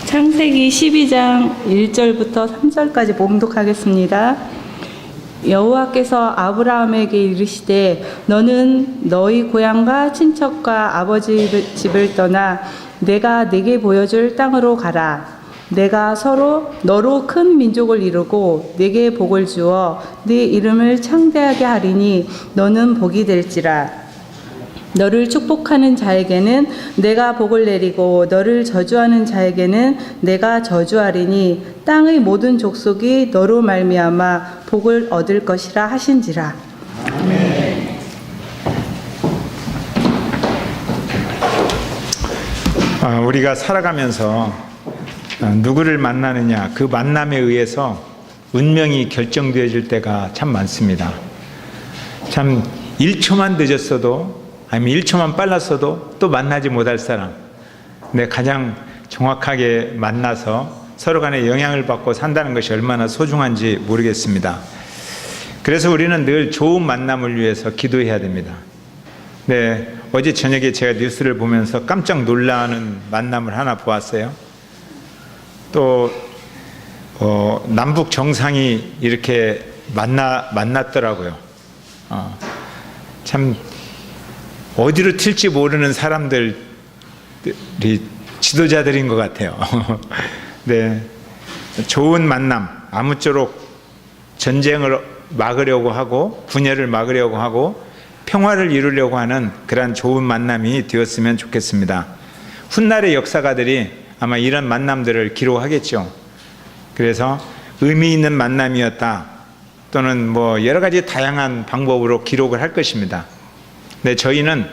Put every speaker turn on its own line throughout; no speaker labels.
창세기 12장 1절부터 3절까지 봉독하겠습니다. 여호와께서 아브라함에게 이르시되 너는 너희 고향과 친척과 아버지 집을 떠나 내가 네게 보여줄 땅으로 가라. 내가 서로 너로 큰 민족을 이루고 네게 복을 주어 네 이름을 창대하게 하리니 너는 복이 될지라. 너를 축복하는 자에게는 내가 복을 내리고 너를 저주하는 자에게는 내가 저주하리니 땅의 모든 족속이 너로 말미암아 복을 얻을 것이라 하신지라.
우리가 살아가면서 누구를 만나느냐, 그 만남에 의해서 운명이 결정되어질 때가 참 많습니다. 참 1초만 늦었어도 아니면 1초만 빨랐어도 또 만나지 못할 사람, 근데 가장 정확하게 만나서 서로 간에 영향을 받고 산다는 것이 얼마나 소중한지 모르겠습니다. 그래서 우리는 늘 좋은 만남을 위해서 기도해야 됩니다. 네, 어제 저녁에 제가 뉴스를 보면서 깜짝 놀라는 만남을 하나 보았어요. 또 남북 정상이 이렇게 만났더라고요. 참 어디로 튈지 모르는 사람들이 지도자들인 것 같아요. 네, 좋은 만남, 아무쪼록 전쟁을 막으려고 하고 분열을 막으려고 하고 평화를 이루려고 하는 그러한 좋은 만남이 되었으면 좋겠습니다. 훗날의 역사가들이 아마 이런 만남들을 기록하겠죠. 그래서 의미 있는 만남이었다 또는 뭐 여러 가지 다양한 방법으로 기록을 할 것입니다. 네, 저희는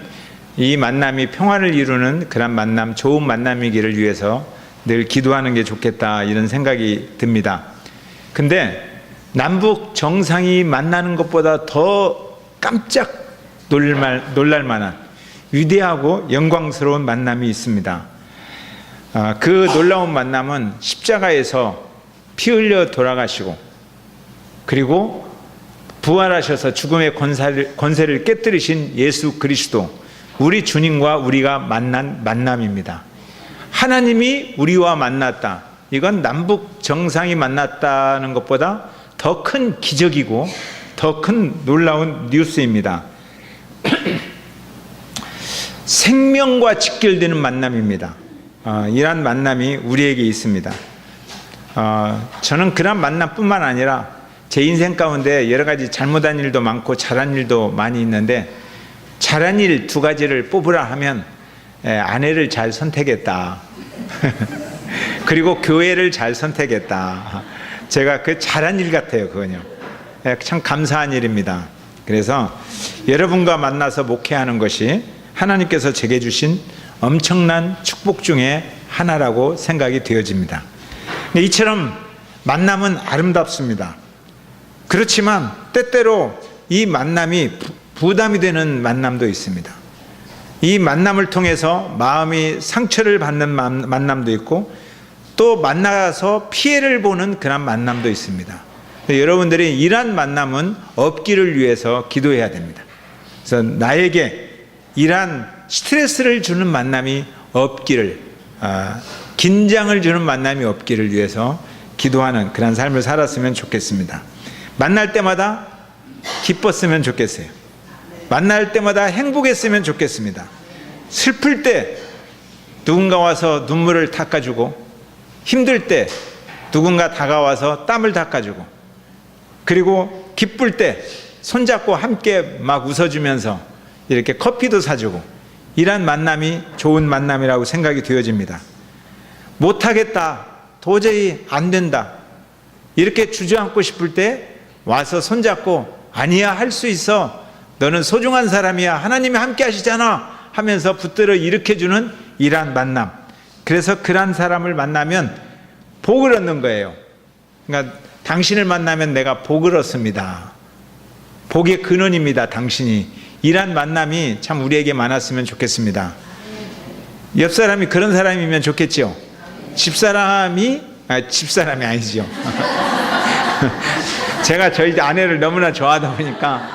이 만남이 평화를 이루는 그런 만남, 좋은 만남이기를 위해서 늘 기도하는 게 좋겠다 이런 생각이 듭니다. 근데 남북 정상이 만나는 것보다 더 깜짝 놀랄 만한 위대하고 영광스러운 만남이 있습니다. 그 놀라운 만남은 십자가에서 피 흘려 돌아가시고 그리고 부활하셔서 죽음의 권세를 깨뜨리신 예수 그리스도, 우리 주님과 우리가 만난 만남입니다. 하나님이 우리와 만났다. 이건 남북 정상이 만났다는 것보다 더 큰 기적이고 더 큰 놀라운 뉴스입니다. 생명과 직결되는 만남입니다. 이러한 만남이 우리에게 있습니다. 저는 그런 만남뿐만 아니라 제 인생 가운데 여러 가지 잘못한 일도 많고 잘한 일도 많이 있는데 잘한 일 두 가지를 뽑으라 하면 아내를 잘 선택했다. 그리고 교회를 잘 선택했다. 제가 그 잘한 일 같아요. 그건요. 참 감사한 일입니다. 그래서 여러분과 만나서 목회하는 것이 하나님께서 제게 주신 엄청난 축복 중에 하나라고 생각이 되어집니다. 이처럼 만남은 아름답습니다. 그렇지만 때때로 이 만남이 부담이 되는 만남도 있습니다. 이 만남을 통해서 마음이 상처를 받는 만남도 있고 또 만나서 피해를 보는 그런 만남도 있습니다. 여러분들이 이러한 만남은 없기를 위해서 기도해야 됩니다. 그래서 나에게 이러한 스트레스를 주는 만남이 없기를, 긴장을 주는 만남이 없기를 위해서 기도하는 그런 삶을 살았으면 좋겠습니다. 만날 때마다 기뻤으면 좋겠어요. 만날 때마다 행복했으면 좋겠습니다. 슬플 때 누군가 와서 눈물을 닦아주고, 힘들 때 누군가 다가와서 땀을 닦아주고, 그리고 기쁠 때 손잡고 함께 막 웃어주면서 이렇게 커피도 사주고, 이런 만남이 좋은 만남이라고 생각이 되어집니다. 못하겠다, 도저히 안 된다, 이렇게 주저앉고 싶을 때 와서 손잡고 아니야, 할 수 있어, 너는 소중한 사람이야, 하나님이 함께 하시잖아 하면서 붙들어 일으켜주는 이러한 만남. 그래서 그러한 사람을 만나면 복을 얻는 거예요. 그러니까 당신을 만나면 내가 복을 얻습니다. 복의 근원입니다, 당신이. 이러한 만남이 참 우리에게 많았으면 좋겠습니다. 옆 사람이 그런 사람이면 좋겠죠. 집사람이 아니죠. 제가 저희 아내를 너무나 좋아하다 보니까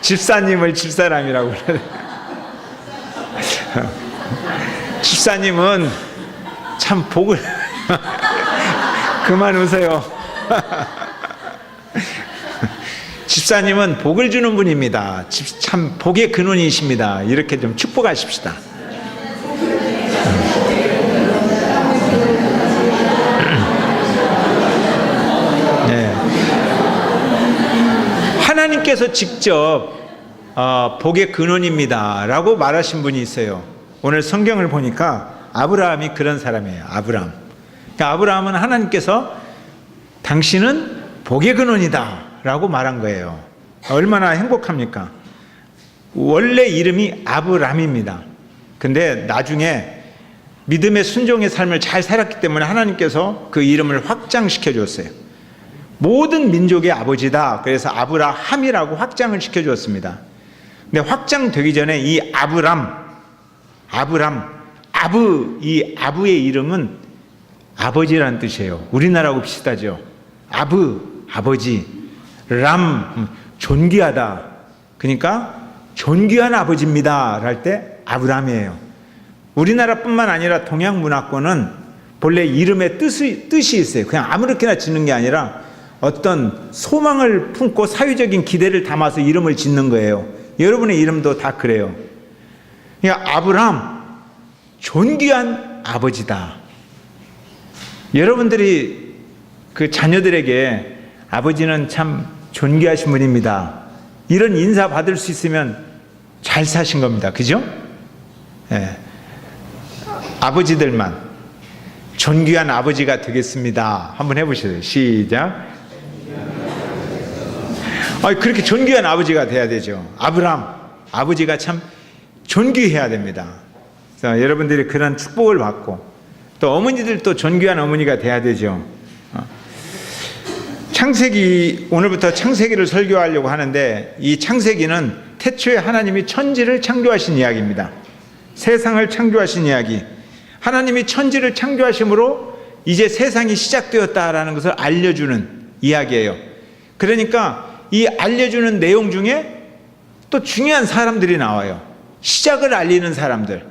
집사님을 집사람이라고 그래요. 집사님은 참 복을 그만 웃어요. 집사님은 복을 주는 분입니다. 참 복의 근원이십니다. 이렇게 좀 축복하십시다. 네. 하나님께서 직접 복의 근원입니다 라고 말하신 분이 있어요. 오늘 성경을 보니까 아브라함이 그런 사람이에요. 아브라함. 그러니까 아브라함은 하나님께서 당신은 복의 근원이다 라고 말한 거예요. 얼마나 행복합니까? 원래 이름이 아브람입니다. 근데 나중에 믿음의 순종의 삶을 잘 살았기 때문에 하나님께서 그 이름을 확장시켜 줬어요. 모든 민족의 아버지다. 그래서 아브라함이라고 확장을 시켜 줬습니다. 근데 확장되기 전에 이 이 아브의 이름은 아버지라는 뜻이에요. 우리나라하고 비슷하죠. 아버지, 람, 존귀하다. 그러니까 존귀한 아버지입니다 할 때 아브람이에요. 우리나라뿐만 아니라 동양 문화권은 본래 이름에 뜻이 있어요. 그냥 아무렇게나 짓는 게 아니라 어떤 소망을 품고 사회적인 기대를 담아서 이름을 짓는 거예요. 여러분의 이름도 다 그래요. 그러니까 아브람, 존귀한 아버지다. 여러분들이 그 자녀들에게 아버지는 참 존귀하신 분입니다, 이런 인사 받을 수 있으면 잘 사신 겁니다. 그죠? 예. 아버지들만 존귀한 아버지가 되겠습니다. 한번 해보시죠. 시작. 그렇게 존귀한 아버지가 돼야 되죠. 아브람, 아버지가 참 존귀해야 됩니다. 그래서 여러분들이 그런 축복을 받고 또 어머니들도 존귀한 어머니가 돼야 되죠. 창세기, 오늘부터 창세기를 설교하려고 하는데 이 창세기는 태초에 하나님이 천지를 창조하신 이야기입니다. 세상을 창조하신 이야기. 하나님이 천지를 창조하심으로 이제 세상이 시작되었다라는 것을 알려주는 이야기예요. 그러니까 이 알려주는 내용 중에 또 중요한 사람들이 나와요. 시작을 알리는 사람들.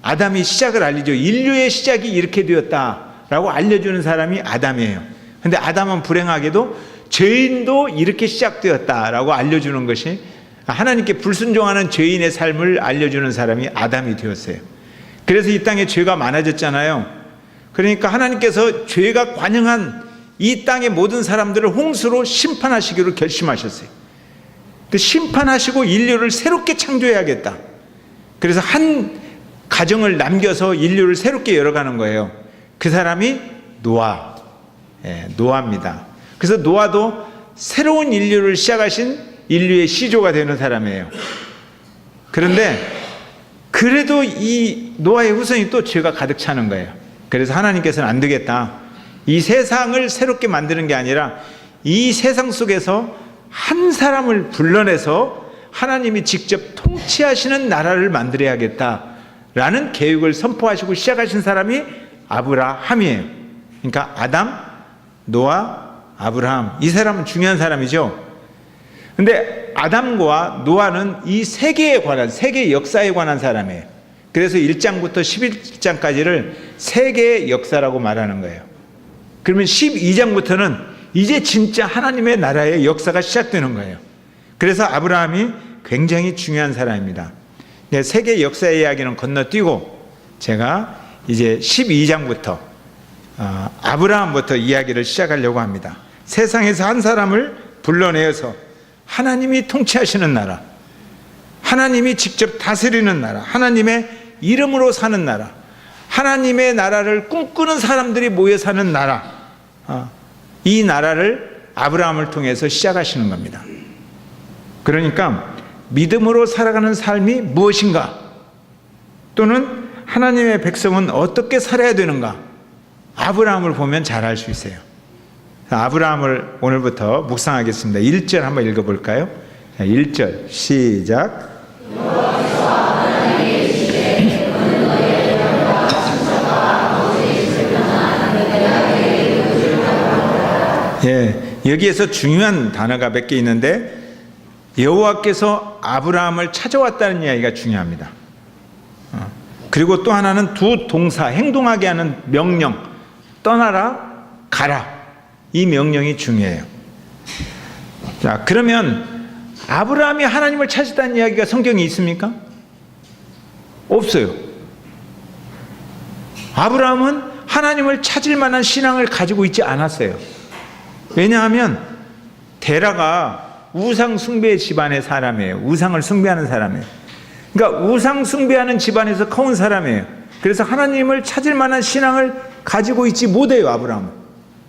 아담이 시작을 알리죠. 인류의 시작이 이렇게 되었다라고 알려주는 사람이 아담이에요. 근데 아담은 불행하게도 죄인도 이렇게 시작되었다라고 알려주는 것이, 하나님께 불순종하는 죄인의 삶을 알려주는 사람이 아담이 되었어요. 그래서 이 땅에 죄가 많아졌잖아요. 그러니까 하나님께서 죄가 관영한 이 땅의 모든 사람들을 홍수로 심판하시기로 결심하셨어요. 심판하시고 인류를 새롭게 창조해야겠다. 그래서 한 가정을 남겨서 인류를 새롭게 열어가는 거예요. 그 사람이 노아입니다. 그래서 노아도 새로운 인류를 시작하신 인류의 시조가 되는 사람이에요. 그런데 그래도 이 노아의 후손이 또 죄가 가득 차는 거예요. 그래서 하나님께서는 안 되겠다. 이 세상을 새롭게 만드는 게 아니라 이 세상 속에서 한 사람을 불러내서 하나님이 직접 통치하시는 나라를 만들어야겠다라는 계획을 선포하시고 시작하신 사람이 아브라함이에요. 그러니까 아담, 노아, 아브라함, 이 사람은 중요한 사람이죠. 근데 아담과 노아는 이 세계에 관한, 세계 역사에 관한 사람이에요. 그래서 1장부터 11장까지를 세계의 역사라고 말하는 거예요. 그러면 12장부터는 이제 진짜 하나님의 나라의 역사가 시작되는 거예요. 그래서 아브라함이 굉장히 중요한 사람입니다. 세계 역사의 이야기는 건너뛰고 제가 이제 12장부터 아브라함부터 이야기를 시작하려고 합니다. 세상에서 한 사람을 불러내어서 하나님이 통치하시는 나라, 하나님이 직접 다스리는 나라, 하나님의 이름으로 사는 나라, 하나님의 나라를 꿈꾸는 사람들이 모여 사는 나라, 이 나라를 아브라함을 통해서 시작하시는 겁니다. 그러니까 믿음으로 살아가는 삶이 무엇인가, 또는 하나님의 백성은 어떻게 살아야 되는가, 아브라함을 보면 잘 알 수 있어요. 아브라함을 오늘부터 묵상하겠습니다. 1절 한번 읽어볼까요? 1절 시작. 여기에서 중요한 단어가 몇 개 있는데 여호와께서 아브라함을 찾아왔다는 이야기가 중요합니다. 그리고 또 하나는 두 동사, 행동하게 하는 명령, 떠나라, 가라. 이 명령이 중요해요. 자, 그러면 아브라함이 하나님을 찾았다는 이야기가 성경에 있습니까? 없어요. 아브라함은 하나님을 찾을 만한 신앙을 가지고 있지 않았어요. 왜냐하면 데라가 우상 숭배 집안의 사람이에요. 우상을 숭배하는 사람이에요. 그러니까 우상 숭배하는 집안에서 커온 사람이에요. 그래서 하나님을 찾을 만한 신앙을 가지고 있지 못해요, 아브라함은.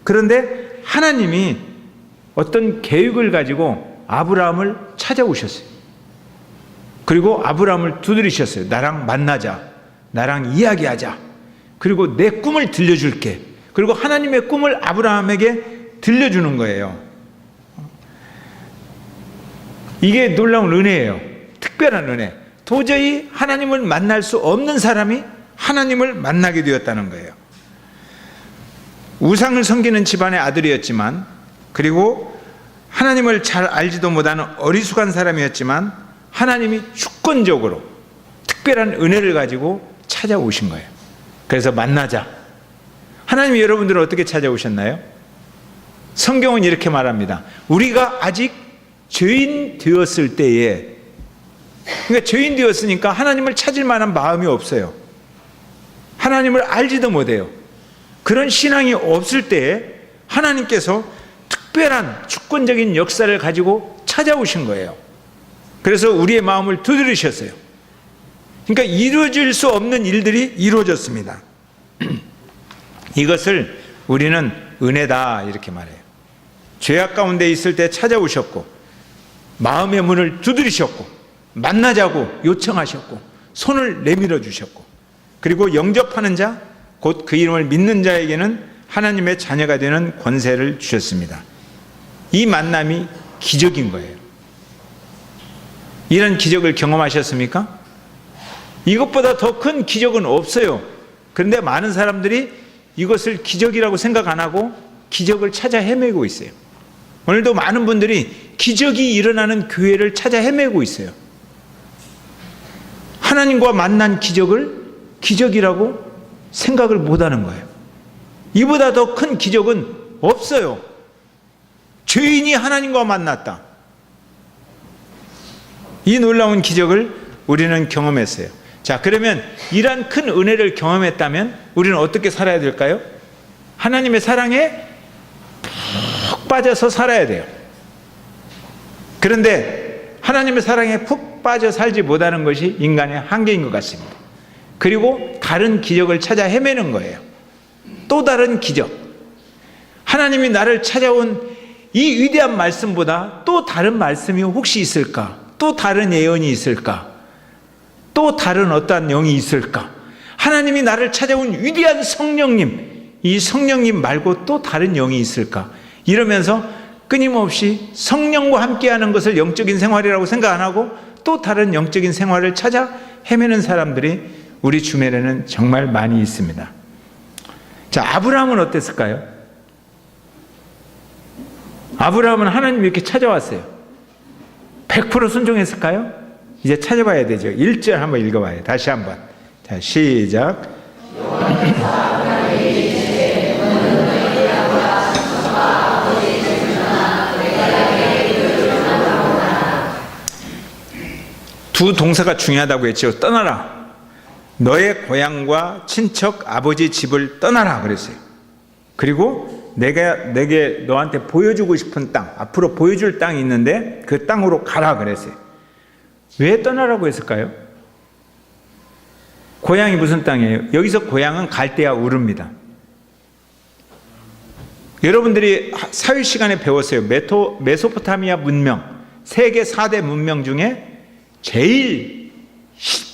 그런데 하나님이 어떤 계획을 가지고 아브라함을 찾아오셨어요. 그리고 아브라함을 두드리셨어요. 나랑 만나자. 나랑 이야기하자. 그리고 내 꿈을 들려줄게. 그리고 하나님의 꿈을 아브라함에게 들려주는 거예요. 이게 놀라운 은혜예요. 특별한 은혜. 도저히 하나님을 만날 수 없는 사람이 하나님을 만나게 되었다는 거예요. 우상을 섬기는 집안의 아들이었지만, 그리고 하나님을 잘 알지도 못하는 어리숙한 사람이었지만 하나님이 주권적으로 특별한 은혜를 가지고 찾아오신 거예요. 그래서 만나자. 하나님이 여러분들을 어떻게 찾아오셨나요? 성경은 이렇게 말합니다. 우리가 아직 죄인 되었을 때에, 그러니까 죄인 되었으니까 하나님을 찾을 만한 마음이 없어요. 하나님을 알지도 못해요. 그런 신앙이 없을 때에 하나님께서 특별한 주권적인 역사를 가지고 찾아오신 거예요. 그래서 우리의 마음을 두드리셨어요. 그러니까 이루어질 수 없는 일들이 이루어졌습니다. 이것을 우리는 은혜다 이렇게 말해요. 죄악 가운데 있을 때 찾아오셨고, 마음의 문을 두드리셨고, 만나자고 요청하셨고, 손을 내밀어 주셨고, 그리고 영접하는 자, 곧 그 이름을 믿는 자에게는 하나님의 자녀가 되는 권세를 주셨습니다. 이 만남이 기적인 거예요. 이런 기적을 경험하셨습니까? 이것보다 더 큰 기적은 없어요. 그런데 많은 사람들이 이것을 기적이라고 생각 안 하고 기적을 찾아 헤매고 있어요. 오늘도 많은 분들이 기적이 일어나는 교회를 찾아 헤매고 있어요. 하나님과 만난 기적을 기적이라고 생각을 못 하는 거예요. 이보다 더 큰 기적은 없어요. 죄인이 하나님과 만났다. 이 놀라운 기적을 우리는 경험했어요. 자, 그러면 이러한 큰 은혜를 경험했다면 우리는 어떻게 살아야 될까요? 하나님의 사랑에 푹 빠져서 살아야 돼요. 그런데 하나님의 사랑에 푹 빠져 살지 못하는 것이 인간의 한계인 것 같습니다. 그리고 다른 기적을 찾아 헤매는 거예요. 또 다른 기적. 하나님이 나를 찾아온 이 위대한 말씀보다 또 다른 말씀이 혹시 있을까? 또 다른 예언이 있을까? 또 다른 어떠한 영이 있을까? 하나님이 나를 찾아온 위대한 성령님, 이 성령님 말고 또 다른 영이 있을까? 이러면서 끊임없이 성령과 함께하는 것을 영적인 생활이라고 생각 안 하고 또 다른 영적인 생활을 찾아 헤매는 사람들이 우리 주변에는 정말 많이 있습니다. 자, 아브라함은 어땠을까요? 아브라함은 하나님이 이렇게 찾아왔어요. 100% 순종했을까요? 이제 찾아봐야 되죠. 1절 한번 읽어봐요. 다시 한번. 자, 시작. 두 동사가 중요하다고 했죠. 떠나라. 너의 고향과 친척 아버지 집을 떠나라 그랬어요. 그리고 내게 너한테 보여주고 싶은 땅, 앞으로 보여줄 땅이 있는데 그 땅으로 가라 그랬어요. 왜 떠나라고 했을까요? 고향이 무슨 땅이에요? 여기서 고향은 갈대아 우르입니다. 여러분들이 사회 시간에 배웠어요. 메소포타미아 문명, 세계 4대 문명 중에 제일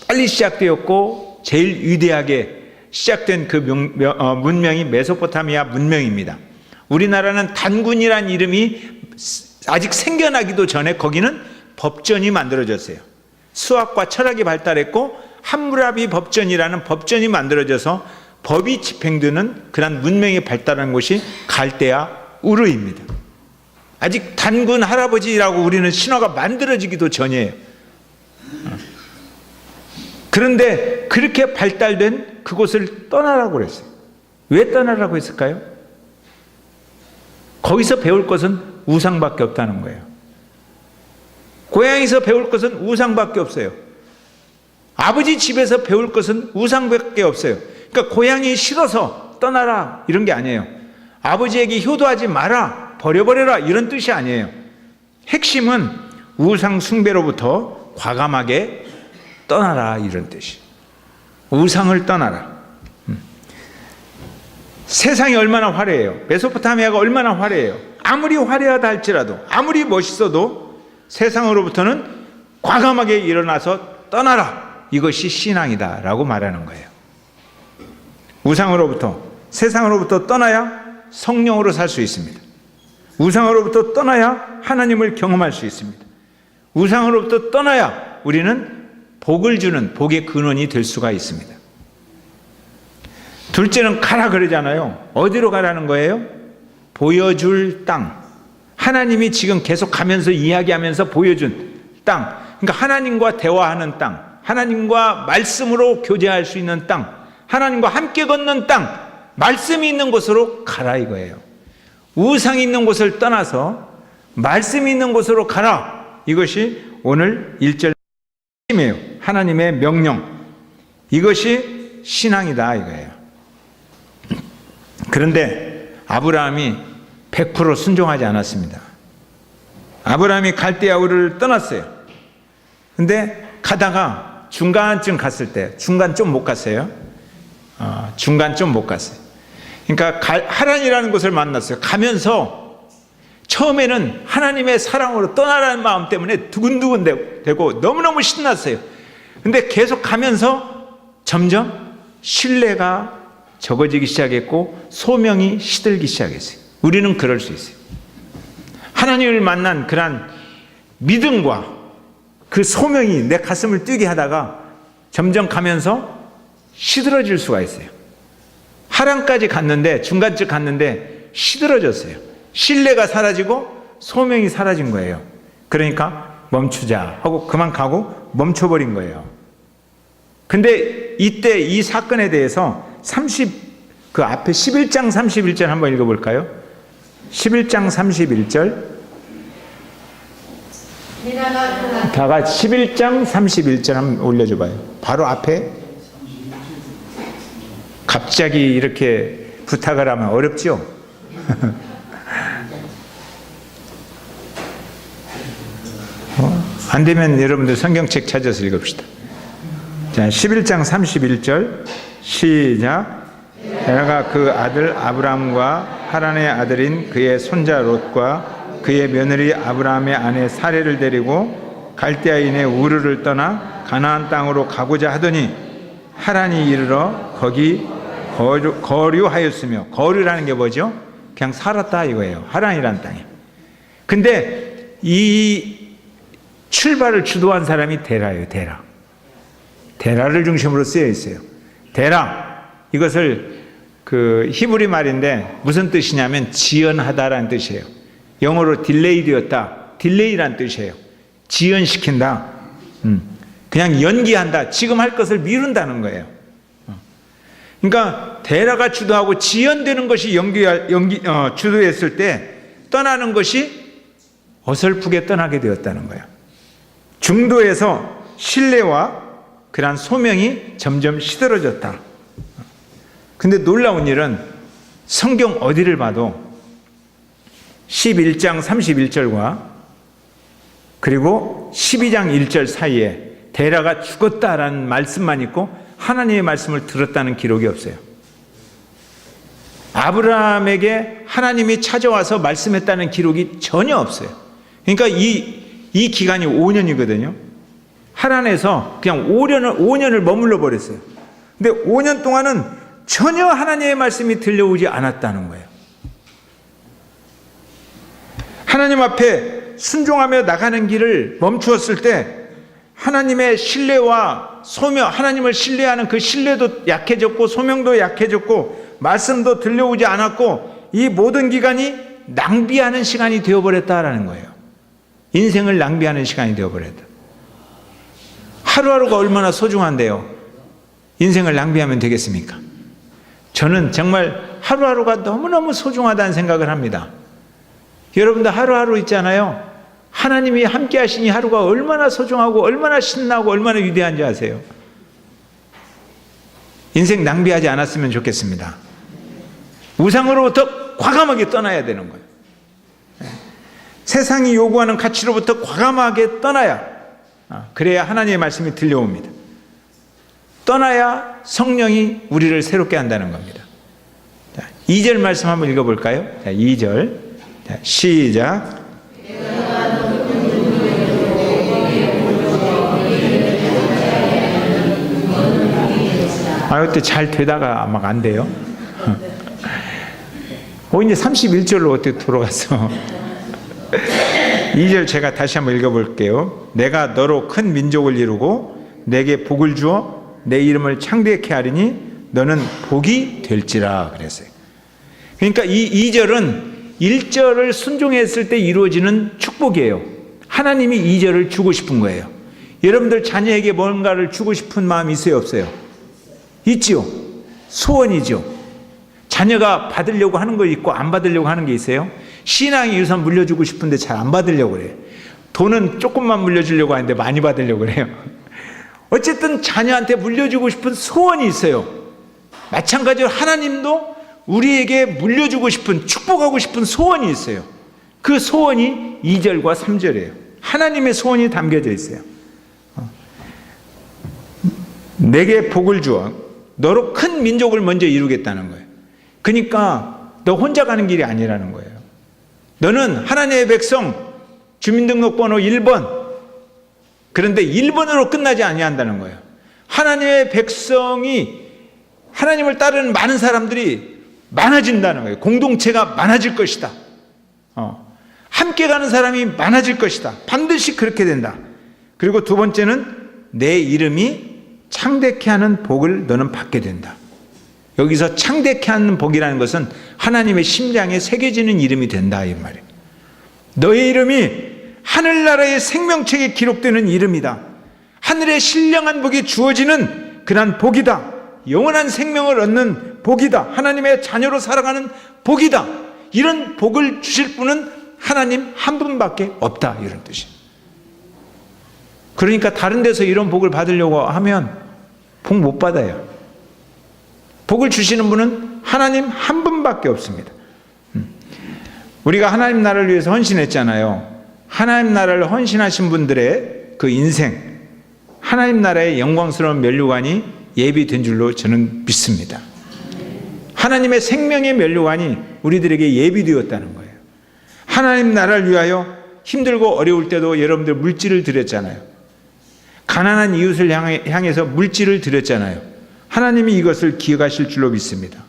빨리 시작되었고 제일 위대하게 시작된 그 문명이 메소포타미아 문명입니다. 우리나라는 단군이라는 이름이 아직 생겨나기도 전에 거기는 법전이 만들어졌어요. 수학과 철학이 발달했고 함무라비 법전이라는 법전이 만들어져서 법이 집행되는 그런 문명이 발달한 곳이 갈대아 우르입니다. 아직 단군 할아버지라고 우리는 신화가 만들어지기도 전이에요. 그런데 그렇게 발달된 그곳을 떠나라고 그랬어요. 왜 떠나라고 했을까요? 거기서 배울 것은 우상밖에 없다는 거예요. 고향에서 배울 것은 우상밖에 없어요. 아버지 집에서 배울 것은 우상밖에 없어요. 그러니까 고향이 싫어서 떠나라 이런 게 아니에요. 아버지에게 효도하지 마라, 버려버려라 이런 뜻이 아니에요. 핵심은 우상 숭배로부터 과감하게 떠나라 이런 뜻이에요. 우상을 떠나라. 세상이 얼마나 화려해요. 메소포타미아가 얼마나 화려해요. 아무리 화려하다 할지라도, 아무리 멋있어도 세상으로부터는 과감하게 일어나서 떠나라. 이것이 신앙이다 라고 말하는 거예요. 우상으로부터, 세상으로부터 떠나야 성령으로 살 수 있습니다. 우상으로부터 떠나야 하나님을 경험할 수 있습니다. 우상으로부터 떠나야 우리는 복을 주는 복의 근원이 될 수가 있습니다. 둘째는 가라 그러잖아요. 어디로 가라는 거예요? 보여줄 땅. 하나님이 지금 계속 가면서 이야기하면서 보여준 땅. 그러니까 하나님과 대화하는 땅, 하나님과 말씀으로 교제할 수 있는 땅, 하나님과 함께 걷는 땅, 말씀이 있는 곳으로 가라 이거예요. 우상이 있는 곳을 떠나서 말씀이 있는 곳으로 가라. 이것이 오늘 1절 핵심이에요. 하나님의 명령. 이것이 신앙이다 이거예요. 그런데 아브라함이 100% 순종하지 않았습니다. 아브라함이 갈대아 우르를 떠났어요. 근데 가다가 중간쯤 갔을 때, 중간 좀 못 갔어요. 중간 좀 못 갔어요. 그러니까 하란이라는 곳을 만났어요. 가면서 처음에는 하나님의 사랑으로 떠나라는 마음 때문에 두근두근 되고 너무너무 신났어요. 근데 계속 가면서 점점 신뢰가 적어지기 시작했고 소명이 시들기 시작했어요. 우리는 그럴 수 있어요. 하나님을 만난 그런 믿음과 그 소명이 내 가슴을 뛰게 하다가 점점 가면서 시들어질 수가 있어요. 하란까지 갔는데, 중간쯤 갔는데 시들어졌어요. 신뢰가 사라지고 소명이 사라진 거예요. 그러니까 멈추자 하고 그만 가고 멈춰버린 거예요. 근데 이때 이 사건에 대해서 그 앞에 11장 31절 한번 읽어볼까요? 11장 31절. 다 같이 11장 31절 한번 올려줘봐요. 바로 앞에. 갑자기 이렇게 부탁을 하면 어렵죠? 안 되면 여러분들 성경책 찾아서 읽읍시다. 자, 11장 31절 시작. 내가 그 아들 아브라함과 하란의 아들인 그의 손자 롯과 그의 며느리 아브라함의 아내 사레를 데리고 갈대아인의 우르를 떠나 가나안 땅으로 가고자 하더니 하란이 이르러 거기 거류하였으며, 거류라는 게 뭐죠? 그냥 살았다 이거예요. 하란이라는 땅에. 근데 이 출발을 주도한 사람이 데라예요. 데라를 중심으로 쓰여 있어요. 데라, 이것을 그 히브리 말인데 무슨 뜻이냐면 지연하다라는 뜻이에요. 영어로 딜레이드였다. 딜레이라는 뜻이에요. 지연시킨다. 그냥 연기한다. 지금 할 것을 미룬다는 거예요. 그러니까 데라가 주도하고 지연되는 것이 주도했을 때 떠나는 것이 어설프게 떠나게 되었다는 거예요. 중도에서 신뢰와 그러한 소명이 점점 시들어졌다. 근데 놀라운 일은 성경 어디를 봐도 11장 31절과 그리고 12장 1절 사이에 데라가 죽었다라는 말씀만 있고 하나님의 말씀을 들었다는 기록이 없어요. 아브라함에게 하나님이 찾아와서 말씀했다는 기록이 전혀 없어요. 그러니까 이 기간이 5년이거든요. 하란에서 그냥 5년을 머물러 버렸어요. 근데 5년 동안은 전혀 하나님의 말씀이 들려오지 않았다는 거예요. 하나님 앞에 순종하며 나가는 길을 멈추었을 때 하나님의 신뢰와 소명, 하나님을 신뢰하는 그 신뢰도 약해졌고 소명도 약해졌고 말씀도 들려오지 않았고 이 모든 기간이 낭비하는 시간이 되어버렸다라는 거예요. 인생을 낭비하는 시간이 되어버렸다. 하루하루가 얼마나 소중한데요. 인생을 낭비하면 되겠습니까? 저는 정말 하루하루가 너무너무 소중하다는 생각을 합니다. 여러분들 하루하루 있잖아요. 하나님이 함께 하시니 하루가 얼마나 소중하고 얼마나 신나고 얼마나 위대한지 아세요? 인생 낭비하지 않았으면 좋겠습니다. 우상으로부터 과감하게 떠나야 되는 거예요. 세상이 요구하는 가치로부터 과감하게 떠나야, 그래야 하나님의 말씀이 들려옵니다. 떠나야 성령이 우리를 새롭게 한다는 겁니다. 자, 2절 말씀 한번 읽어볼까요? 자, 2절. 자, 시작. 그때 잘 되다가 막 안 돼요. 이제 31절로 어떻게 돌아갔어. 2절 제가 다시 한번 읽어볼게요. 내가 너로 큰 민족을 이루고 내게 복을 주어 내 이름을 창대케 하리니 너는 복이 될지라 그랬어요. 그러니까 이 2절은 1절을 순종했을 때 이루어지는 축복이에요. 하나님이 2절을 주고 싶은 거예요. 여러분들 자녀에게 뭔가를 주고 싶은 마음이 있어요, 없어요? 있지요. 소원이죠. 자녀가 받으려고 하는 거 있고 안 받으려고 하는 게 있어요. 신앙이 유산 물려주고 싶은데 잘 안 받으려고 그래요. 돈은 조금만 물려주려고 하는데 많이 받으려고 그래요. 어쨌든 자녀한테 물려주고 싶은 소원이 있어요. 마찬가지로 하나님도 우리에게 물려주고 싶은, 축복하고 싶은 소원이 있어요. 그 소원이 2절과 3절이에요. 하나님의 소원이 담겨져 있어요. 내게 복을 주어 너로 큰 민족을 먼저 이루겠다는 거예요. 그러니까 너 혼자 가는 길이 아니라는 거예요. 너는 하나님의 백성, 주민등록번호 1번, 그런데 1번으로 끝나지 아니한다는 거예요. 하나님의 백성이, 하나님을 따르는 많은 사람들이 많아진다는 거예요. 공동체가 많아질 것이다. 함께 가는 사람이 많아질 것이다. 반드시 그렇게 된다. 그리고 두 번째는 내 이름이 창대케 하는 복을 너는 받게 된다. 여기서 창대케 하는 복이라는 것은 하나님의 심장에 새겨지는 이름이 된다, 이 말이에요. 너의 이름이 하늘나라의 생명책에 기록되는 이름이다. 하늘의 신령한 복이 주어지는 그런 복이다. 영원한 생명을 얻는 복이다. 하나님의 자녀로 살아가는 복이다. 이런 복을 주실 분은 하나님 한 분밖에 없다, 이런 뜻이에요. 그러니까 다른 데서 이런 복을 받으려고 하면 복 못 받아요. 복을 주시는 분은 하나님 한 분밖에 없습니다. 우리가 하나님 나라를 위해서 헌신했잖아요. 하나님 나라를 헌신하신 분들의 그 인생, 하나님 나라의 영광스러운 면류관이 예비된 줄로 저는 믿습니다. 하나님의 생명의 면류관이 우리들에게 예비되었다는 거예요. 하나님 나라를 위하여 힘들고 어려울 때도 여러분들 물질을 드렸잖아요. 가난한 이웃을 향해서 물질을 드렸잖아요. 하나님이 이것을 기억하실 줄로 믿습니다.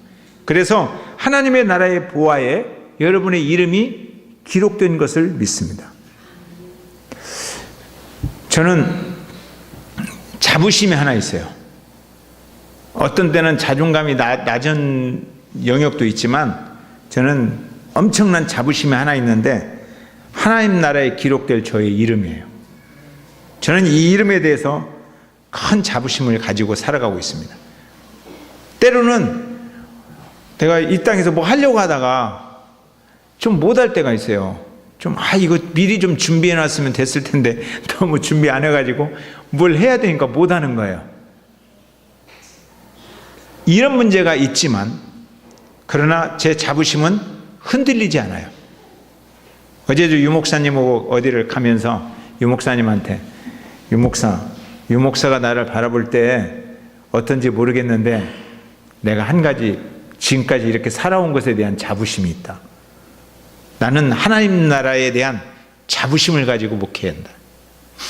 그래서 하나님의 나라의 보화에 여러분의 이름이 기록된 것을 믿습니다. 저는 자부심이 하나 있어요. 어떤 때는 자존감이 낮은 영역도 있지만 저는 엄청난 자부심이 하나 있는데 하나님 나라에 기록될 저의 이름이에요. 저는 이 이름에 대해서 큰 자부심을 가지고 살아가고 있습니다. 때로는 내가 이 땅에서 뭐 하려고 하다가 좀 못할 때가 있어요. 이거 미리 좀 준비해 놨으면 됐을 텐데 너무 준비 안 해가지고 뭘 해야 되니까 못하는 거예요. 이런 문제가 있지만 그러나 제 자부심은 흔들리지 않아요. 어제도 유목사님하고 어디를 가면서 유목사님한테 유목사가 나를 바라볼 때 어떤지 모르겠는데 내가 한 가지 지금까지 이렇게 살아온 것에 대한 자부심이 있다. 나는 하나님 나라에 대한 자부심을 가지고 목회해야 한다.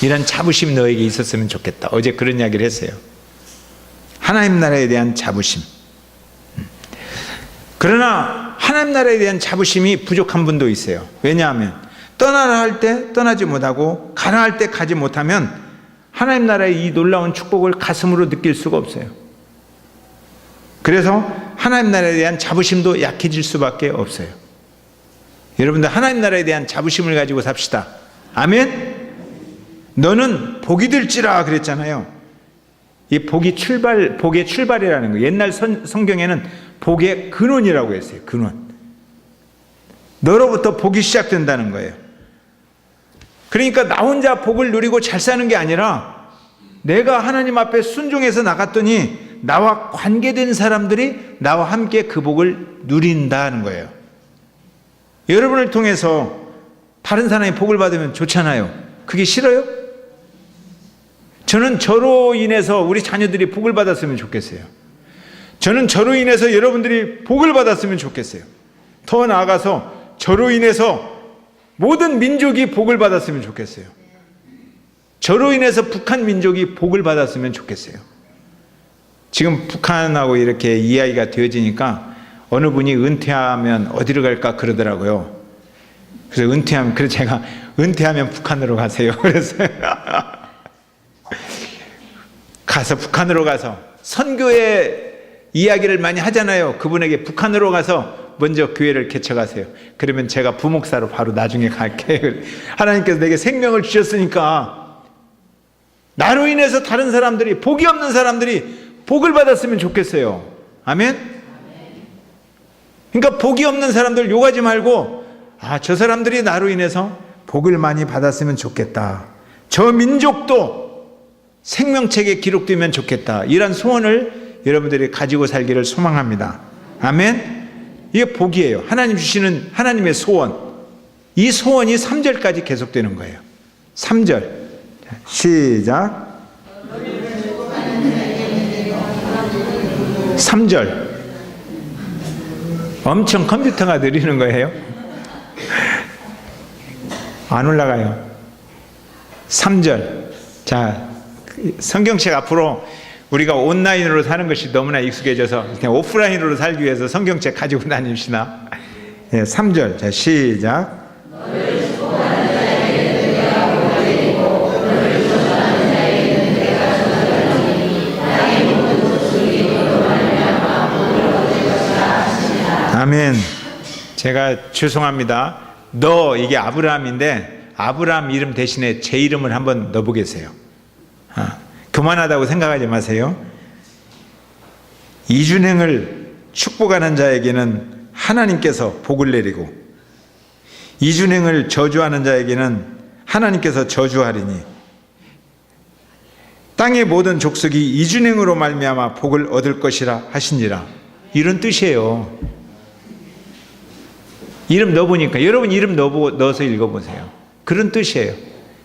이런 자부심 너에게 있었으면 좋겠다. 어제 그런 이야기를 했어요. 하나님 나라에 대한 자부심. 그러나 하나님 나라에 대한 자부심이 부족한 분도 있어요. 왜냐하면 떠나라 할 때 떠나지 못하고 가라 할 때 가지 못하면 하나님 나라의 이 놀라운 축복을 가슴으로 느낄 수가 없어요. 그래서 하나님 나라에 대한 자부심도 약해질 수밖에 없어요. 여러분들 하나님 나라에 대한 자부심을 가지고 삽시다. 아멘. 너는 복이 될지라 그랬잖아요. 이 복의 출발이라는 거. 옛날 성경에는 복의 근원이라고 했어요. 근원. 너로부터 복이 시작된다는 거예요. 그러니까 나 혼자 복을 누리고 잘 사는 게 아니라 내가 하나님 앞에 순종해서 나갔더니 나와 관계된 사람들이 나와 함께 그 복을 누린다는 거예요. 여러분을 통해서 다른 사람이 복을 받으면 좋잖아요. 그게 싫어요? 저는 저로 인해서 우리 자녀들이 복을 받았으면 좋겠어요. 저는 저로 인해서 여러분들이 복을 받았으면 좋겠어요. 더 나아가서 저로 인해서 모든 민족이 복을 받았으면 좋겠어요. 저로 인해서 북한 민족이 복을 받았으면 좋겠어요. 지금 북한하고 이렇게 이야기가 되어지니까 어느 분이 은퇴하면 어디로 갈까 그러더라고요. 그래서 제가 은퇴하면 북한으로 가세요. 그래서 북한으로 가서 선교의 이야기를 많이 하잖아요. 그분에게 북한으로 가서 먼저 교회를 개척하세요. 그러면 제가 부목사로 바로 나중에 갈게요. 하나님께서 내게 생명을 주셨으니까 나로 인해서 다른 사람들이, 복이 없는 사람들이 복을 받았으면 좋겠어요. 아멘? 그러니까 복이 없는 사람들 욕하지 말고, 저 사람들이 나로 인해서 복을 많이 받았으면 좋겠다. 저 민족도 생명책에 기록되면 좋겠다. 이런 소원을 여러분들이 가지고 살기를 소망합니다. 아멘? 이게 복이에요. 하나님 주시는 하나님의 소원. 이 소원이 3절까지 계속되는 거예요. 3절. 시작. 3절. 엄청 컴퓨터가 느리는 거예요. 안 올라가요. 3절. 자, 성경책 앞으로 우리가 온라인으로 사는 것이 너무나 익숙해져서 그냥 오프라인으로 살기 위해서 성경책 가지고 다닙시다. 3절. 자, 시작. 아멘. 제가 죄송합니다. 이게 아브라함인데 아브라함 이름 대신에 제 이름을 한번 넣어보겠어요. 교만하다고 생각하지 마세요. 이준행을 축복하는 자에게는 하나님께서 복을 내리고 이준행을 저주하는 자에게는 하나님께서 저주하리니 땅의 모든 족속이 이준행으로 말미암아 복을 얻을 것이라 하시니라. 이런 뜻이에요. 이름 넣어보니까 여러분 이름 넣어서 읽어보세요. 그런 뜻이에요.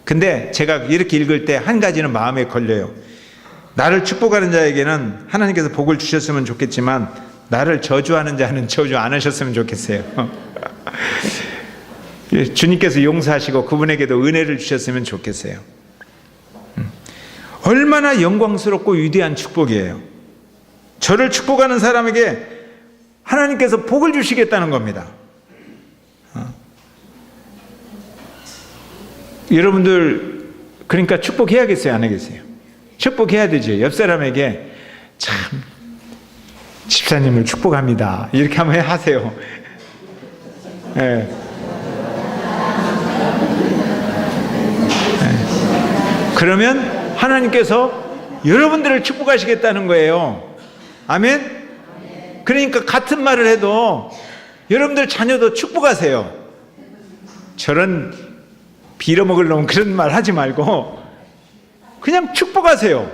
근데 제가 이렇게 읽을 때 한 가지는 마음에 걸려요. 나를 축복하는 자에게는 하나님께서 복을 주셨으면 좋겠지만 나를 저주하는 자는 저주 안 하셨으면 좋겠어요. 주님께서 용서하시고 그분에게도 은혜를 주셨으면 좋겠어요. 얼마나 영광스럽고 위대한 축복이에요. 저를 축복하는 사람에게 하나님께서 복을 주시겠다는 겁니다. 여러분들 그러니까 축복해야겠어요, 안 하겠어요? 축복해야 되죠. 옆 사람에게 참 집사님을 축복합니다. 이렇게 한번 하세요. 네. 그러면 하나님께서 여러분들을 축복하시겠다는 거예요. 아멘? 그러니까 같은 말을 해도 여러분들 자녀도 축복하세요. 저런 빌어먹을 놈 그런 말 하지 말고 그냥 축복하세요.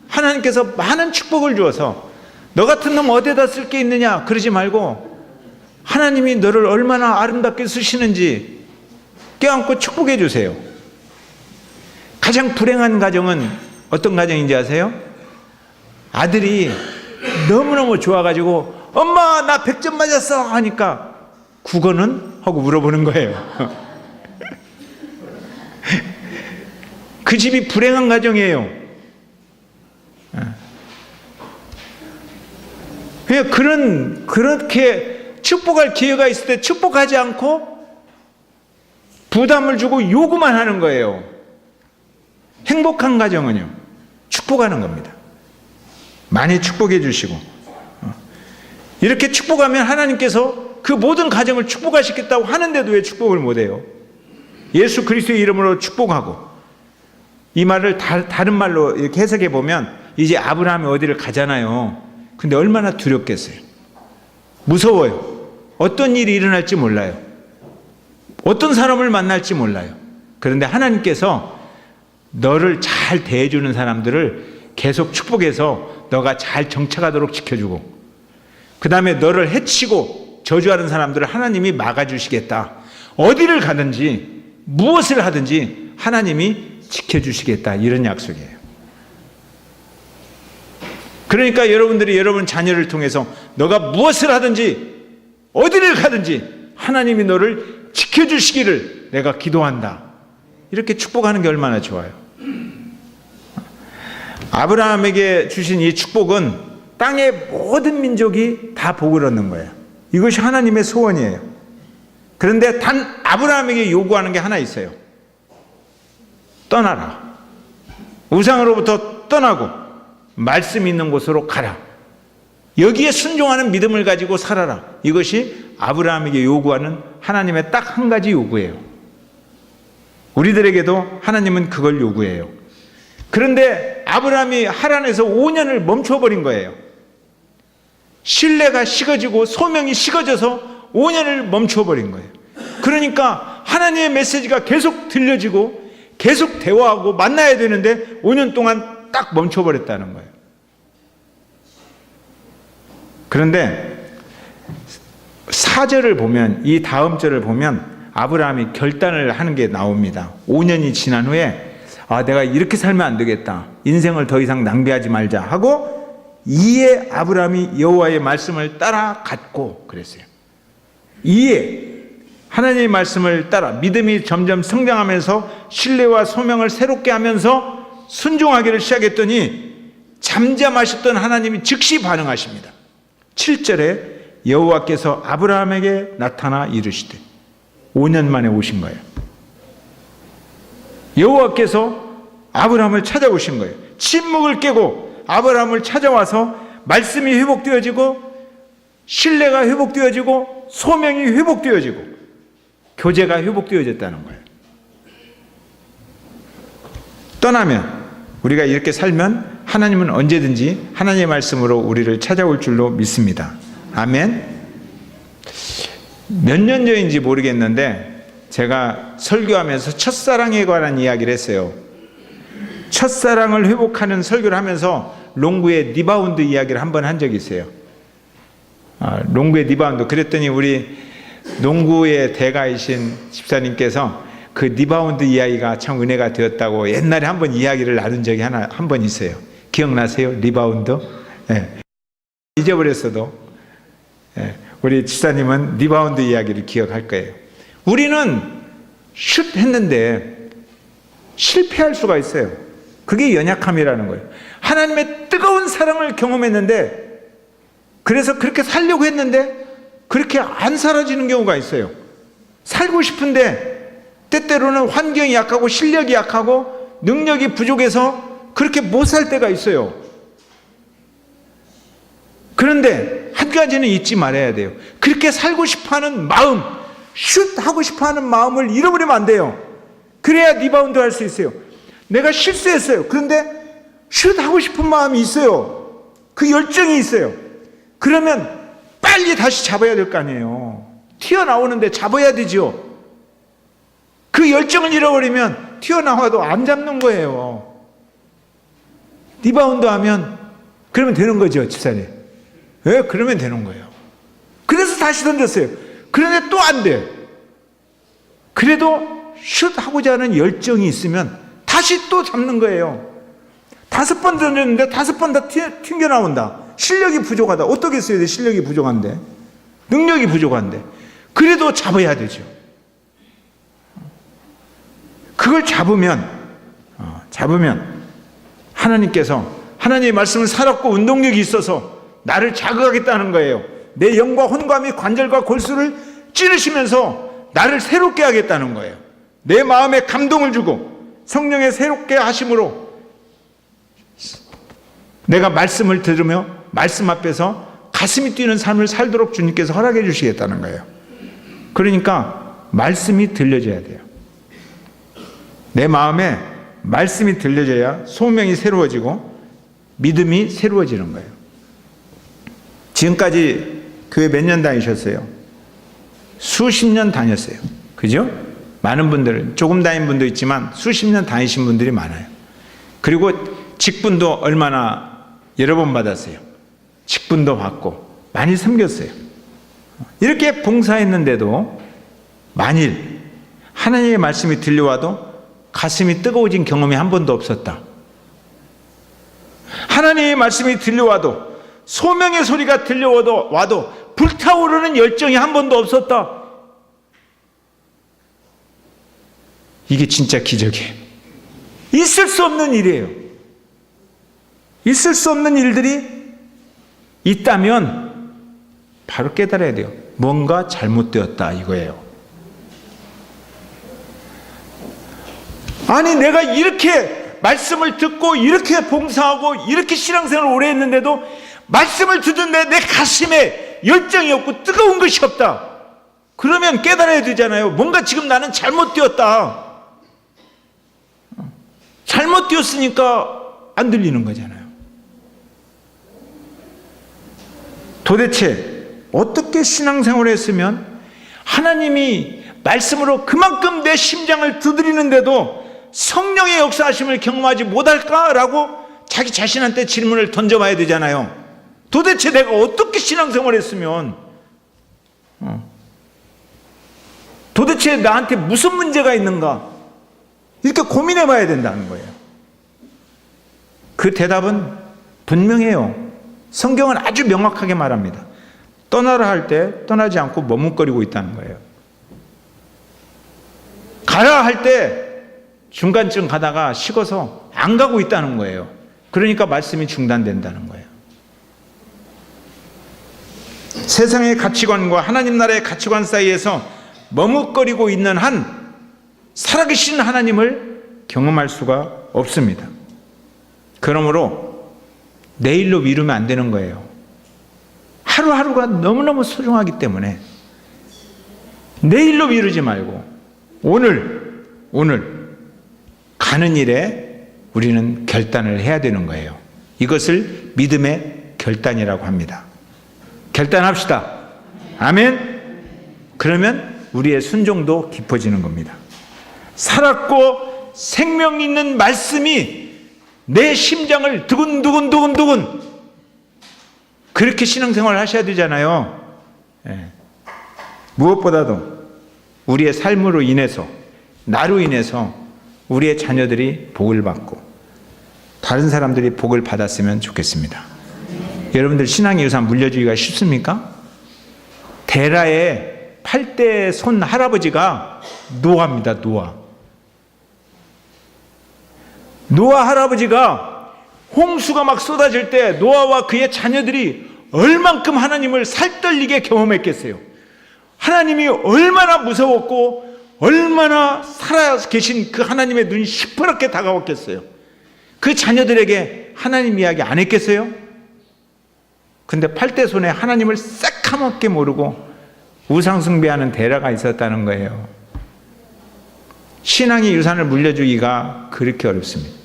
하나님께서 많은 축복을 주어서 너 같은 놈 어디에다 쓸 게 있느냐 그러지 말고 하나님이 너를 얼마나 아름답게 쓰시는지 껴안고 축복해 주세요. 가장 불행한 가정은 어떤 가정인지 아세요? 아들이 너무너무 좋아가지고 엄마 나 100점 맞았어 하니까 국어는? 하고 물어보는 거예요. 그 집이 불행한 가정이에요. 그렇게 축복할 기회가 있을 때 축복하지 않고 부담을 주고 요구만 하는 거예요. 행복한 가정은요, 축복하는 겁니다. 많이 축복해 주시고 이렇게 축복하면 하나님께서 그 모든 가정을 축복하시겠다고 하는데도 왜 축복을 못해요? 예수 그리스도의 이름으로 축복하고 이 말을 다른 말로 이렇게 해석해 보면 이제 아브라함이 어디를 가잖아요. 근데 얼마나 두렵겠어요. 무서워요. 어떤 일이 일어날지 몰라요. 어떤 사람을 만날지 몰라요. 그런데 하나님께서 너를 잘 대해주는 사람들을 계속 축복해서 너가 잘 정착하도록 지켜주고, 그 다음에 너를 해치고 저주하는 사람들을 하나님이 막아주시겠다. 어디를 가든지 무엇을 하든지 하나님이 지켜주시겠다. 이런 약속이에요. 그러니까 여러분들이 여러분 자녀를 통해서 너가 무엇을 하든지 어디를 가든지 하나님이 너를 지켜주시기를 내가 기도한다. 이렇게 축복하는 게 얼마나 좋아요. 아브라함에게 주신 이 축복은 땅의 모든 민족이 다 복을 얻는 거예요. 이것이 하나님의 소원이에요. 그런데 단 아브라함에게 요구하는 게 하나 있어요. 떠나라. 우상으로부터 떠나고 말씀 있는 곳으로 가라. 여기에 순종하는 믿음을 가지고 살아라. 이것이 아브라함에게 요구하는 하나님의 딱 한 가지 요구예요. 우리들에게도 하나님은 그걸 요구해요. 그런데 아브라함이 하란에서 5년을 멈춰버린 거예요. 신뢰가 식어지고 소명이 식어져서 5년을 멈춰버린 거예요. 그러니까 하나님의 메시지가 계속 들려지고 계속 대화하고 만나야 되는데 5년 동안 딱 멈춰버렸다는 거예요. 그런데 4절을 보면, 이 다음 절을 보면 아브라함이 결단을 하는 게 나옵니다. 5년이 지난 후에 내가 이렇게 살면 안 되겠다. 인생을 더 이상 낭비하지 말자 하고 이에 아브라함이 여호와의 말씀을 따라갔고 그랬어요. 이에 하나님의 말씀을 따라 믿음이 점점 성장하면서 신뢰와 소명을 새롭게 하면서 순종하기를 시작했더니 잠잠하셨던 하나님이 즉시 반응하십니다. 7절에 여호와께서 아브라함에게 나타나 이르시되, 5년 만에 오신 거예요. 여호와께서 아브라함을 찾아오신 거예요. 침묵을 깨고 아브라함을 찾아와서 말씀이 회복되어지고 신뢰가 회복되어지고 소명이 회복되어지고 교제가 회복되어졌다는 거예요. 떠나면, 우리가 이렇게 살면 하나님은 언제든지 하나님의 말씀으로 우리를 찾아올 줄로 믿습니다. 아멘. 몇 년 전인지 모르겠는데 제가 설교하면서 첫사랑에 관한 이야기를 했어요. 첫사랑을 회복하는 설교를 하면서 롱구의 리바운드 이야기를 한번 한 적이 있어요. 롱구의 리바운드. 그랬더니 우리 농구의 대가이신 집사님께서 그 리바운드 이야기가 참 은혜가 되었다고 옛날에 한번 이야기를 나눈 적이 한 번 있어요. 기억나세요? 리바운드? 네. 잊어버렸어도 우리 집사님은 리바운드 이야기를 기억할 거예요. 우리는 슛 했는데 실패할 수가 있어요. 그게 연약함이라는 거예요. 하나님의 뜨거운 사랑을 경험했는데, 그래서 그렇게 살려고 했는데 그렇게 안 사라지는 경우가 있어요. 살고 싶은데 때때로는 환경이 약하고 실력이 약하고 능력이 부족해서 그렇게 못 살 때가 있어요. 그런데 한 가지는 잊지 말아야 돼요. 그렇게 살고 싶어하는 마음, 슛 하고 싶어하는 마음을 잃어버리면 안 돼요. 그래야 리바운드 할 수 있어요. 내가 실수했어요. 그런데 슛 하고 싶은 마음이 있어요. 그 열정이 있어요. 그러면 빨리 다시 잡아야 될 거 아니에요. 튀어나오는데 잡아야 되죠. 그 열정을 잃어버리면 튀어나와도 안 잡는 거예요. 리바운드 하면 그러면 되는 거죠, 집사님. 왜? 그러면 되는 거예요. 그래서 다시 던졌어요. 그런데 또 안 돼. 그래도 슛 하고자 하는 열정이 있으면 다시 또 잡는 거예요. 5번 던졌는데 5번 다 튕겨 나온다. 실력이 부족하다. 어떻게 했어야 돼? 실력이 부족한데, 능력이 부족한데. 그래도 잡아야 되죠. 그걸 잡으면 하나님께서 하나님의 말씀을 살았고 운동력이 있어서 나를 자극하겠다는 거예요. 내 영과 혼과 및 관절과 골수를 찌르시면서 나를 새롭게 하겠다는 거예요. 내 마음에 감동을 주고 성령의 새롭게 하심으로 내가 말씀을 들으며 말씀 앞에서 가슴이 뛰는 삶을 살도록 주님께서 허락해 주시겠다는 거예요. 그러니까 말씀이 들려져야 돼요. 내 마음에 말씀이 들려져야 소명이 새로워지고 믿음이 새로워지는 거예요. 지금까지 교회 몇 년 다니셨어요? 수십 년 다녔어요. 그죠? 많은 분들, 조금 다닌 분도 있지만 수십 년 다니신 분들이 많아요. 그리고 직분도 얼마나 여러 번 받았어요. 직분도 받고 많이 섬겼어요. 이렇게 봉사했는데도 만일 하나님의 말씀이 들려와도 가슴이 뜨거워진 경험이 한 번도 없었다. 하나님의 말씀이 들려와도 소명의 소리가 들려와도 불타오르는 열정이 한 번도 없었다. 이게 진짜 기적이에요. 있을 수 없는 일이에요. 있을 수 없는 일들이 있다면 바로 깨달아야 돼요. 뭔가 잘못되었다 이거예요. 아니 내가 이렇게 말씀을 듣고 이렇게 봉사하고 이렇게 신앙생활을 오래 했는데도 말씀을 듣는데 내 가슴에 열정이 없고 뜨거운 것이 없다. 그러면 깨달아야 되잖아요. 뭔가 지금 나는 잘못되었다. 잘못되었으니까 안 들리는 거잖아요. 도대체 어떻게 신앙생활을 했으면 하나님이 말씀으로 그만큼 내 심장을 두드리는데도 성령의 역사하심을 경험하지 못할까라고 자기 자신한테 질문을 던져봐야 되잖아요. 도대체 내가 어떻게 신앙생활을 했으면 도대체 나한테 무슨 문제가 있는가 이렇게 고민해 봐야 된다는 거예요. 그 대답은 분명해요. 성경은 아주 명확하게 말합니다. 떠나라 할 때 떠나지 않고 머뭇거리고 있다는 거예요. 가라 할 때 중간쯤 가다가 식어서 안 가고 있다는 거예요. 그러니까 말씀이 중단된다는 거예요. 세상의 가치관과 하나님 나라의 가치관 사이에서 머뭇거리고 있는 한 살아계신 하나님을 경험할 수가 없습니다. 그러므로 내일로 미루면 안 되는 거예요. 하루하루가 너무너무 소중하기 때문에 내일로 미루지 말고 오늘 가는 일에 우리는 결단을 해야 되는 거예요. 이것을 믿음의 결단이라고 합니다. 결단합시다. 아멘. 그러면 우리의 순종도 깊어지는 겁니다. 살았고 생명 있는 말씀이 내 심장을 두근두근 그렇게 신앙생활을 하셔야 되잖아요. 무엇보다도 우리의 삶으로 인해서 나로 인해서 우리의 자녀들이 복을 받고 다른 사람들이 복을 받았으면 좋겠습니다. 여러분들 신앙의 유산 물려주기가 쉽습니까? 데라의 8대 손 할아버지가 노아입니다. 노아 할아버지가 홍수가 막 쏟아질 때 노아와 그의 자녀들이 얼만큼 하나님을 살떨리게 경험했겠어요. 하나님이 얼마나 무서웠고 얼마나 살아계신 그 하나님의 눈이 시퍼렇게 다가왔겠어요. 그 자녀들에게 하나님 이야기 안 했겠어요? 근데 8대 손에 하나님을 새까맣게 모르고 우상숭배하는 데라가 있었다는 거예요. 신앙의 유산을 물려주기가 그렇게 어렵습니다.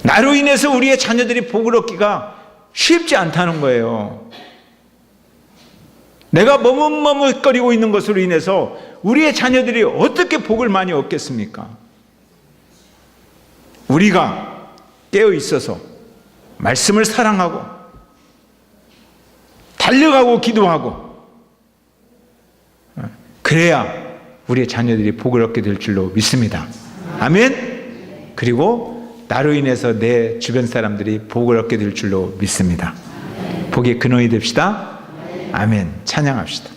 나로 인해서 우리의 자녀들이 복을 얻기가 쉽지 않다는 거예요. 내가 머뭇머뭇거리고 있는 것으로 인해서 우리의 자녀들이 어떻게 복을 많이 얻겠습니까? 우리가 깨어 있어서 말씀을 사랑하고 달려가고 기도하고 그래야 우리의 자녀들이 복을 얻게 될 줄로 믿습니다. 아멘. 그리고 나로 인해서 내 주변 사람들이 복을 얻게 될 줄로 믿습니다. 복의 근원이 됩시다. 아멘. 찬양합시다.